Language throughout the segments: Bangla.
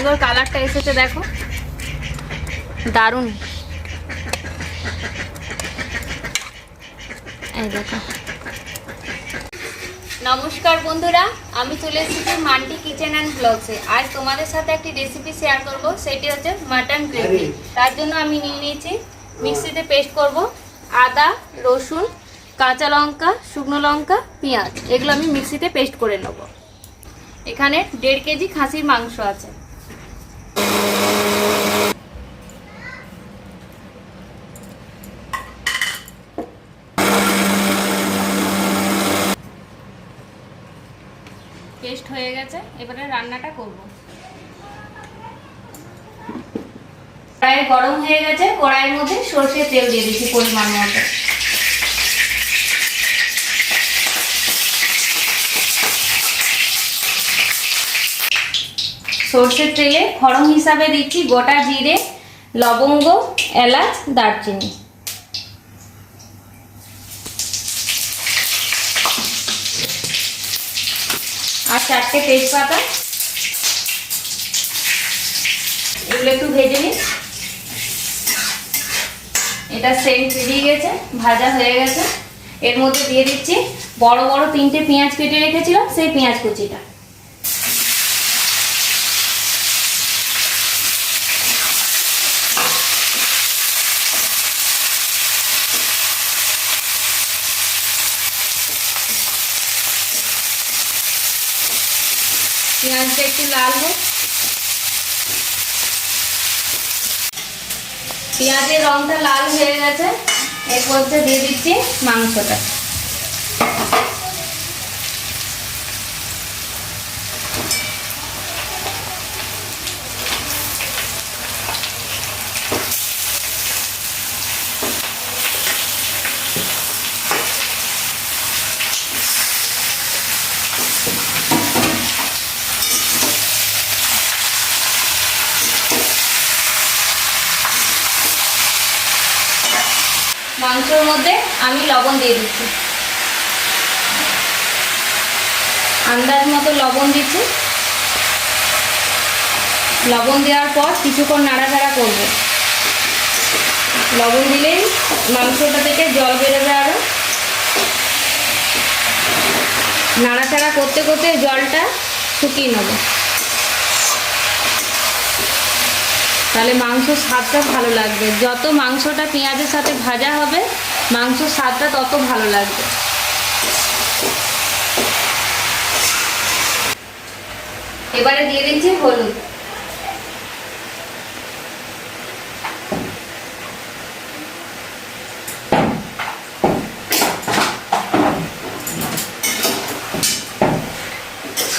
সুন্দর কালারটা এসেছে দেখো, দারুণ। এই দেখো। নমস্কার বন্ধুরা, আমি চলে এসেছি মান্টি কিচেন অ্যান্ড ব্লগসে। আজ তোমাদের সাথে একটি রেসিপি শেয়ার করব, সেটি হচ্ছে মাটন গ্রেভি। তার জন্য আমি নিয়ে নিয়েছি, মিক্সিতে পেস্ট করব আদা, রসুন, কাঁচা লঙ্কা, শুকনো লঙ্কা, পেঁয়াজ। এগুলো আমি মিক্সিতে পেস্ট করে নেব। এখানে 1.5 কেজি খাসির মাংস আছে। পেস্ট হয়ে গেছে, এবারে রান্নাটা করব। কড়াই গরম হয়ে গেছে, কড়াইয়ের মধ্যে সরষের তেল দিয়ে দিচ্ছি পরিমাণ মতো। সরষের তেলে ফোড়ন হিসাবে দিচ্ছি গোটা জিরে, লবঙ্গ, এলাচ, দারচিনি। আর 4টে তেজপাতা। এগুলো একটু ভেজে নিই। এটা সেন্ট বেরিয়ে গেছে, ভাজা হয়ে গেছে। এর মধ্যে দিয়ে দিচ্ছি বড় বড় 3টে পেঁয়াজ কেটে রেখেছিলাম, সেই পেঁয়াজ কুচিটা। পেঁয়াজটা একটু লাল হোক। পেঁয়াজের রংটা লাল হয়ে গেছে, এর মধ্যে দিয়ে দিচ্ছি মাংসটা। মাংসের মধ্যে আমি লবণ দিয়ে দিচ্ছি, আন্দাজ মতো লবণ দিচ্ছি। লবণ দেওয়ার পর কিছুক্ষণ নাড়াচাড়া করব। লবণ দিলেই মাংসটা থেকে জল বেরোবে আরও। নাড়াচাড়া করতে করতে জলটা শুকিয়ে নেব, তাহলে মাংসর স্বাদটা ভালো লাগবে। যত মাংসটা পেঁয়াজের সাথে ভাজা হবে, মাংসর স্বাদটা তত ভালো লাগবে। এবারে দিয়ে দিচ্ছি হলুদ।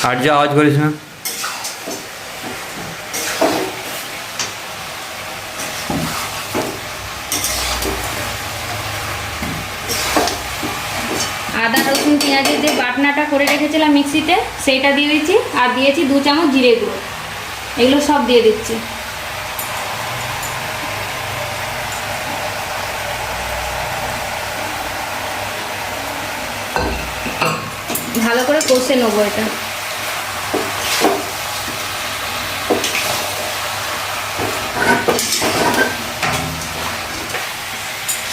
আর যা আওয়াজ করিস না। আদা রসুন পেঁয়াজের যে বাটনাটা করে রেখেছিলাম মিক্সিতে, সেইটা দিয়ে দিচ্ছি। আর দিয়েছি 2 চামচ জিরে গুঁড়ো। এগুলো সব দিয়ে দিচ্ছি। ভালো করে কষে নেবো এটা।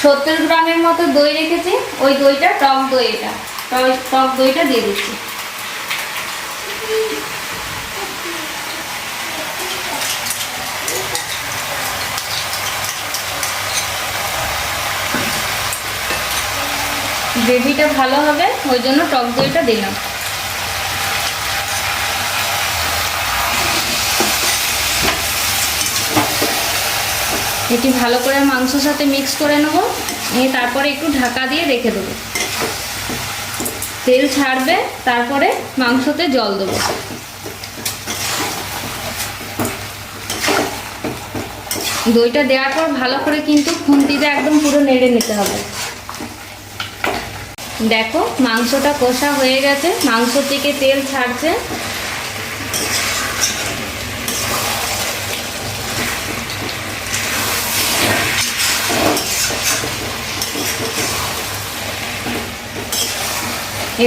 সত্তর গ্রামের মতো দই রেখেছি, ওই দইটা টক দই, এটা টক দইটা দিয়ে দিচ্ছি। গ্রেভিটা ভালো হবে, ওই জন্য টক দইটা দিলাম। এটি ভালো করে মাংসর সাথে মিক্স করে নেব, তারপরে একটু ঢাকা দিয়ে রেখে দেবো। তেল ছাড়বে, তারপরে মাংসতে জল দেবো। দইটা দেওয়ার পর ভালো করে কিন্তু খুন্তিতে একদম পুরো নেড়ে নিতে হবে। দেখো মাংসটা কষা হয়ে গেছে, মাংস থেকে তেল ছাড়ছে।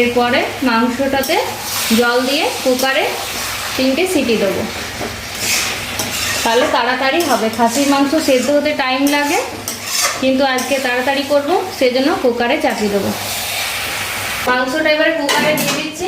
এরপরে মাংসটাতে জল দিয়ে কুকারে 3টে সিটি দেবো। তাহলে তাড়াতাড়ি হবে। খাসির মাংস সেদ্ধ হতে টাইম লাগে, কিন্তু আজকে তাড়াতাড়ি করব, সেজন্য কুকারে চাপিয়ে দেবো। মাংসটা এবারে কুকারে দিয়ে দিচ্ছি।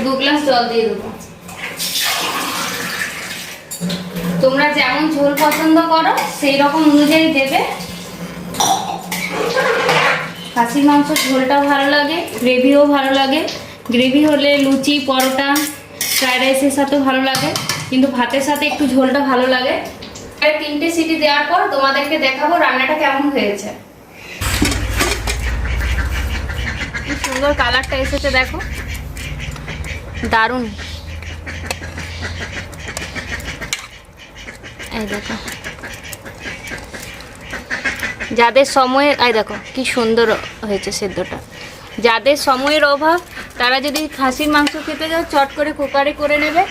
দু গ্লাস জল দিয়ে দেবো। তোমরা যেমন ঝোল পছন্দ করো সেই রকম অনুযায়ী দেবে। খাসির মাংস ঝোলটাও ভালো লাগে, গ্রেভিও ভালো লাগে। গ্রেভি হলে লুচি, পরোটা, ফ্রাইড রাইসের সাথেও ভালো লাগে, কিন্তু ভাতের সাথে একটু ঝোলটা ভালো লাগে। 3টে সিটি দেওয়ার পর তোমাদেরকে দেখাবো রান্নাটা কেমন হয়েছে। কি সুন্দর কালারটা এসেছে দেখো, দারুণ। এই দেখো, যাদের সময়ের, এই দেখো কি সুন্দর হয়েছে সেদ্ধটা। যাদের সময়ের অভাব তারা যদি খাসির মাংস খেতে যাও, চট করে কুকারে করে নেবে।